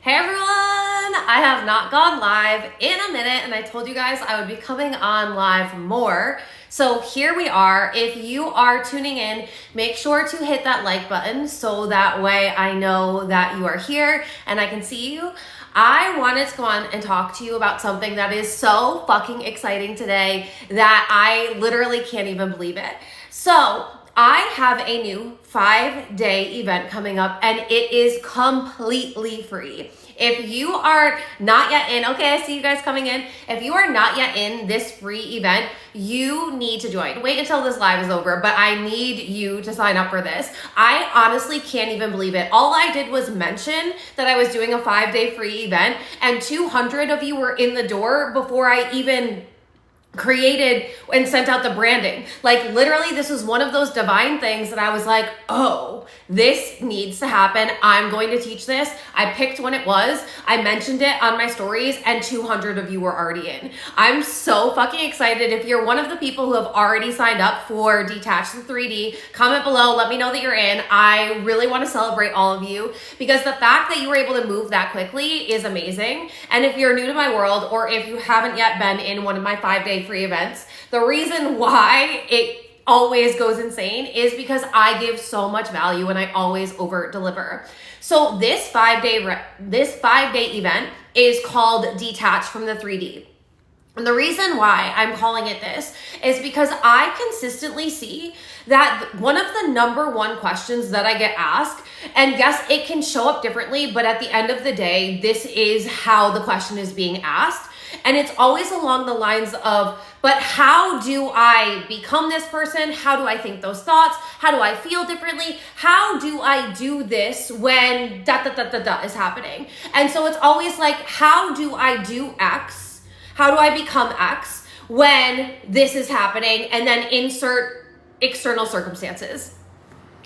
Hey everyone! I have not gone live in a minute and I told you guys I would be coming on live more. So here we are. If you are tuning in, make sure to hit that like button so that way I know that you are here and I can see you. I wanted to go on and talk to you about something that is so fucking exciting today that I literally can't even believe it. So I have a new 5-day event coming up and it is completely free. If you are not yet in, okay, I see you guys coming in. If you are not yet in this free event, you need to join. Wait until this live is over, but I need you to sign up for this. I honestly can't even believe it. All I did was mention that I was doing a 5-day free event and 200 of you were in the door before I even created and sent out the branding. Like literally this was one of those divine things that I was like, oh, this needs to happen. I'm going to teach this. I picked when it was. I mentioned it on my stories and 200 of you were already in. I'm so fucking excited. If you're one of the people who have already signed up for DETACH the 3D, comment below, let me know that you're in. I really want to celebrate all of you because the fact that you were able to move that quickly is amazing. And if you're new to my world or if you haven't yet been in one of my 5-day free events, the reason why it always goes insane is because I give so much value and I always over deliver. So this 5-day event is called Detach from the 3D. And the reason why I'm calling it this is because I consistently see that one of the number one questions that I get asked, and yes, it can show up differently, but at the end of the day, this is how the question is being asked. And it's always along the lines of, but how do I become this person? How do I think those thoughts? How do I feel differently? How do I do this when is happening? And so it's always like, how do I do X? How do I become X when this is happening? And then insert external circumstances.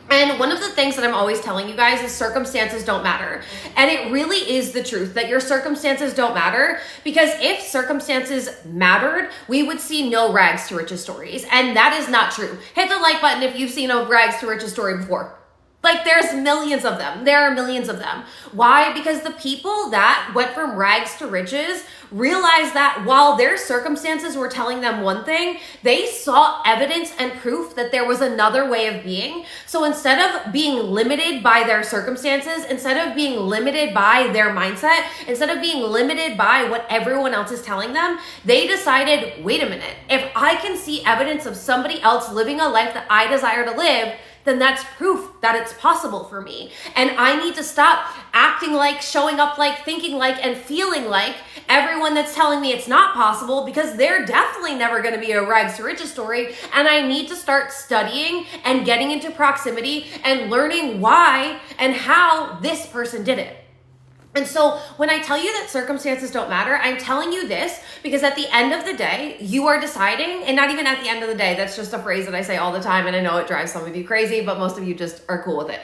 And one of the things that I'm always telling you guys is circumstances don't matter. And it really is the truth that your circumstances don't matter, because if circumstances mattered, we would see no rags to riches stories. And that is not true. Hit the like button if you've seen a rags to riches story before. Like there's millions of them. There are millions of them. Why? Because the people that went from rags to riches realized that while their circumstances were telling them one thing, they saw evidence and proof that there was another way of being. So instead of being limited by their circumstances, instead of being limited by their mindset, instead of being limited by what everyone else is telling them, they decided, wait a minute, if I can see evidence of somebody else living a life that I desire to live, then that's proof that it's possible for me. And I need to stop acting like, showing up like, thinking like, and feeling like everyone that's telling me it's not possible, because they're definitely never gonna be a rags to riches story. And I need to start studying and getting into proximity and learning why and how this person did it. And so when I tell you that circumstances don't matter, I'm telling you this because at the end of the day, you are deciding, and not even at the end of the day, that's just a phrase that I say all the time, and I know it drives some of you crazy, but most of you just are cool with it.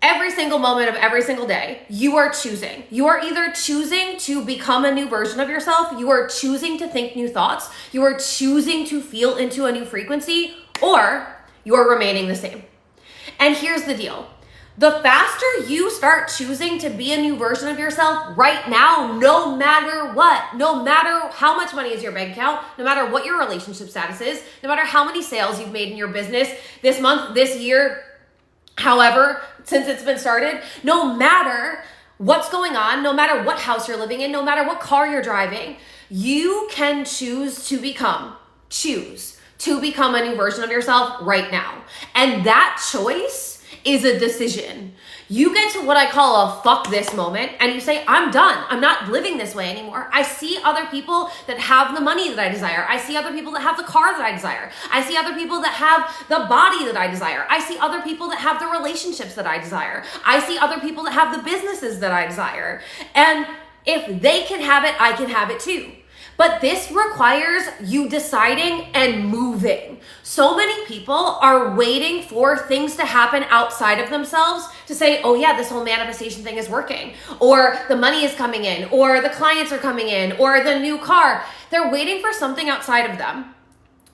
Every single moment of every single day, you are choosing. You are either choosing to become a new version of yourself, you are choosing to think new thoughts, you are choosing to feel into a new frequency, or you are remaining the same. And here's the deal. The faster you start choosing to be a new version of yourself right now, no matter what, no matter how much money is your bank account, no matter what your relationship status is, no matter how many sales you've made in your business this month, this year, however, since it's been started, no matter what's going on, no matter what house you're living in, no matter what car you're driving, you can choose to become a new version of yourself right now. And that choice is a decision. You get to what I call a fuck this moment and you say, I'm done. I'm not living this way anymore. I see other people that have the money that I desire. I see other people that have the car that I desire. I see other people that have the body that I desire. I see other people that have the relationships that I desire. I see other people that have the businesses that I desire. And if they can have it, I can have it too. But this requires you deciding and moving. So many people are waiting for things to happen outside of themselves to say, oh yeah, this whole manifestation thing is working, or the money is coming in, or the clients are coming in, or the new car. They're waiting for something outside of them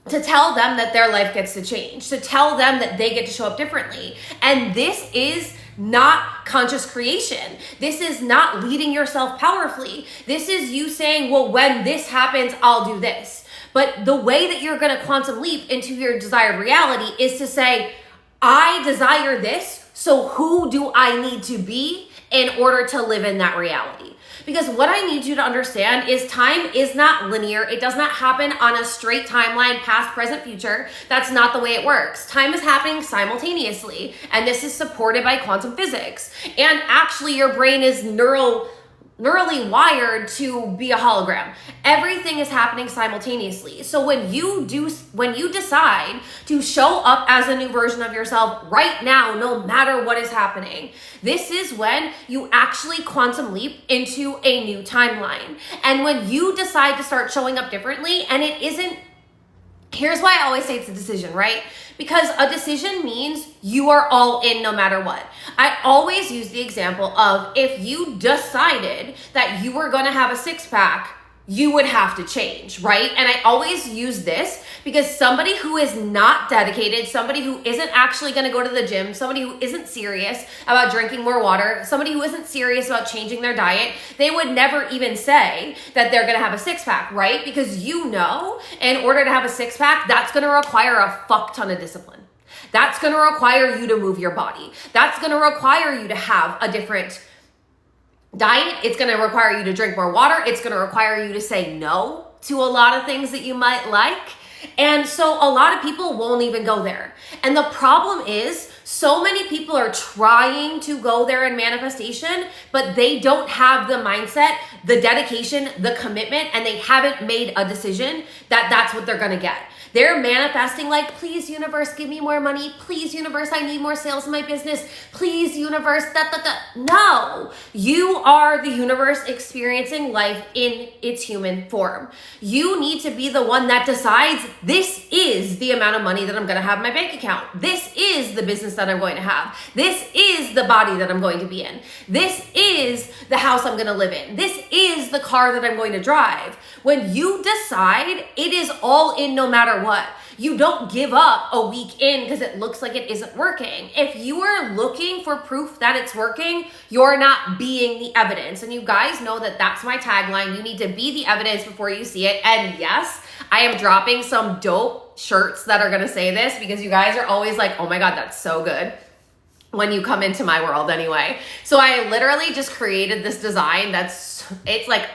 to tell them that their life gets to change, to tell them that they get to show up differently. And this is not conscious creation. This is not leading yourself powerfully. This is you saying, well, when this happens, I'll do this. But the way that you're going to quantum leap into your desired reality is to say, I desire this, so who do I need to be in order to live in that reality? Because what I need you to understand is time is not linear. It does not happen on a straight timeline, past, present, future. That's not the way it works. Time is happening simultaneously, and this is supported by quantum physics. And actually, your brain is neurally wired to be a hologram. Everything is happening simultaneously. So when you decide to show up as a new version of yourself right now, no matter what is happening, this is when you actually quantum leap into a new timeline. And when you decide to start showing up differently, and it isn't, here's why I always say it's a decision, right? Because a decision means you are all in no matter what. I always use the example of if you decided that you were going to have a six-pack, you would have to change, right? And I always use this because somebody who is not dedicated, somebody who isn't actually going to go to the gym, somebody who isn't serious about drinking more water, somebody who isn't serious about changing their diet, they would never even say that they're going to have a six-pack, right? Because you know, in order to have a six-pack, that's going to require a fuck ton of discipline. That's going to require you to move your body. That's going to require you to have a different diet. It's going to require you to drink more water. It's going to require you to say no to a lot of things that you might like. And so a lot of people won't even go there. And the problem is so many people are trying to go there in manifestation, but they don't have the mindset, the dedication, the commitment, and they haven't made a decision that that's what they're going to get. They're manifesting like, please, universe, give me more money. Please, universe, I need more sales in my business. Please, universe, No, you are the universe experiencing life in its human form. You need to be the one that decides this is the amount of money that I'm going to have in my bank account. This is the business that I'm going to have. This is the body that I'm going to be in. This is the house I'm going to live in. This is the car that I'm going to drive. When you decide, it is all in no matter what. You don't give up a week in because it looks like it isn't working. If you are looking for proof that it's working, you're not being the evidence. And you guys know that that's my tagline. You need to be the evidence before you see it. And yes, I am dropping some dope shirts that are going to say this because you guys are always like, oh my God, that's so good when you come into my world anyway. So I literally just created this design it's like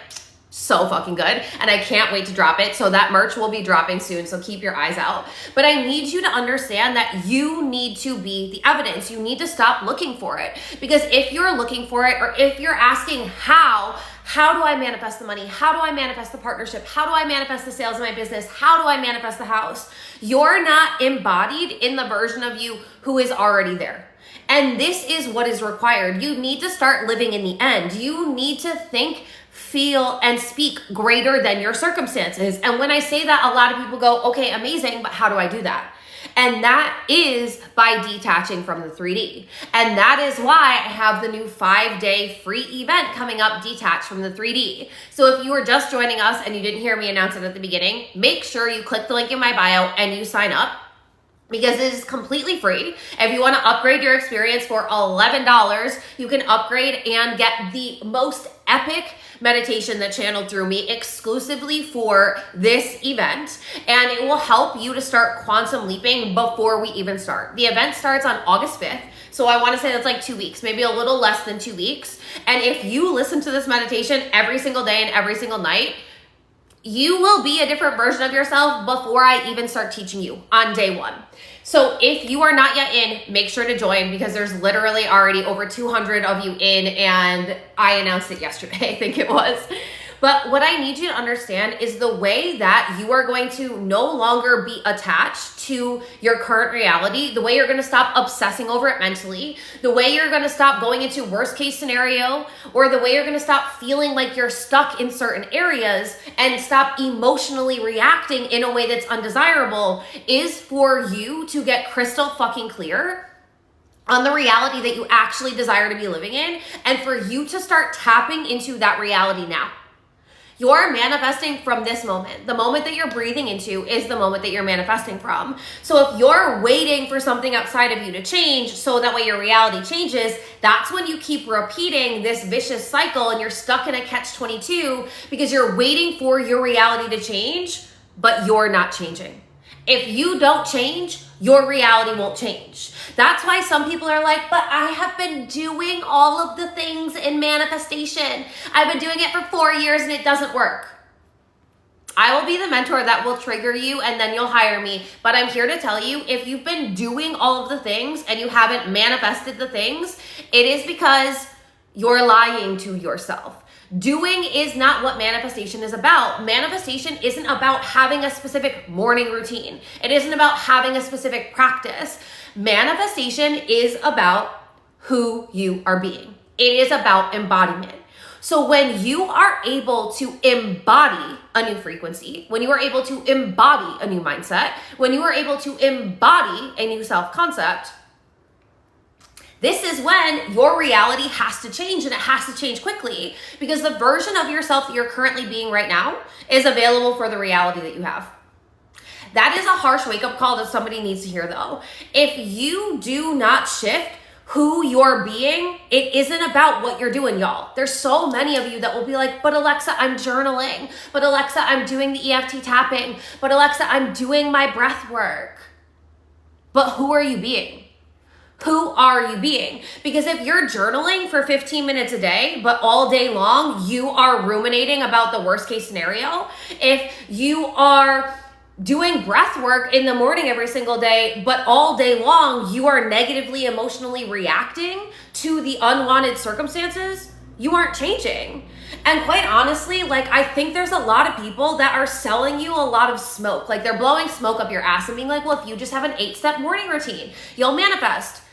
so fucking good, and I can't wait to drop it. So that merch will be dropping soon, so keep your eyes out. But I need you to understand that you need to be the evidence. You need to stop looking for it, because if you're looking for it, or if you're asking how do I manifest the money? How do I manifest the partnership? How do I manifest the sales in my business? How do I manifest the house? You're not embodied in the version of you who is already there. And this is what is required. You need to start living in the end. You need to think, feel, and speak greater than your circumstances. And when I say that, a lot of people go, okay, amazing, but how do I do that? And that is by detaching from the 3D. And that is why I have the new 5-day free event coming up, Detach from the 3D. So if you were just joining us and you didn't hear me announce it at the beginning, make sure you click the link in my bio and you sign up, because it is completely free. If you want to upgrade your experience for $11, you can upgrade and get the most epic meditation that channeled through me exclusively for this event, and it will help you to start quantum leaping before we even start. The event starts on August 5th, so I want to say that's like 2 weeks, maybe a little less than 2 weeks. And if you listen to this meditation every single day and every single night, you will be a different version of yourself before I even start teaching you on day one. So if you are not yet in, make sure to join, because there's literally already over 200 of you in, and I announced it yesterday, I think it was. But what I need you to understand is the way that you are going to no longer be attached to your current reality, the way you're going to stop obsessing over it mentally, the way you're going to stop going into worst case scenario, or the way you're going to stop feeling like you're stuck in certain areas and stop emotionally reacting in a way that's undesirable, is for you to get crystal fucking clear on the reality that you actually desire to be living in, and for you to start tapping into that reality now. You're manifesting from this moment. The moment that you're breathing into is the moment that you're manifesting from. So if you're waiting for something outside of you to change so that way your reality changes, that's when you keep repeating this vicious cycle and you're stuck in a catch-22 because you're waiting for your reality to change, but you're not changing. If you don't change, your reality won't change. That's why some people are like, but I have been doing all of the things in manifestation. I've been doing it for 4 years and it doesn't work. I will be the mentor that will trigger you and then you'll hire me. But I'm here to tell you, if you've been doing all of the things and you haven't manifested the things, it is because you're lying to yourself. Doing is not what manifestation is about. Manifestation isn't about having a specific morning routine. It isn't about having a specific practice. Manifestation is about who you are being. It is about embodiment. So when you are able to embody a new frequency, when you are able to embody a new mindset, when you are able to embody a new self-concept, this is when your reality has to change, and it has to change quickly, because the version of yourself that you're currently being right now is available for the reality that you have. That is a harsh wake-up call that somebody needs to hear, though. If you do not shift who you're being, it isn't about what you're doing, y'all. There's so many of you that will be like, but Alexa, I'm journaling. But Alexa, I'm doing the EFT tapping. But Alexa, I'm doing my breath work. But who are you being? Who are you being? Because if you're journaling for 15 minutes a day, but all day long, you are ruminating about the worst case scenario, if you are doing breath work in the morning every single day, but all day long, you are negatively, emotionally reacting to the unwanted circumstances, you aren't changing. And quite honestly, like, I think there's a lot of people that are selling you a lot of smoke. Like, they're blowing smoke up your ass and being like, well, if you just have an 8-step morning routine, you'll manifest.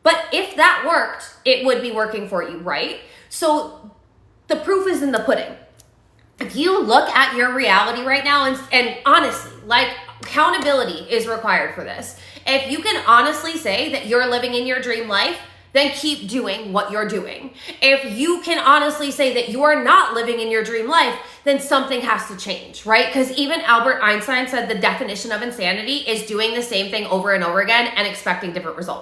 But if that worked, it would be working for you, right? So the proof is in the pudding. If you look at your reality right now, and honestly, like, accountability is required for this. If you can honestly say that you're living in your dream life, then keep doing what you're doing. If you can honestly say that you are not living in your dream life, then something has to change, right? Because even Albert Einstein said the definition of insanity is doing the same thing over and over again and expecting different results.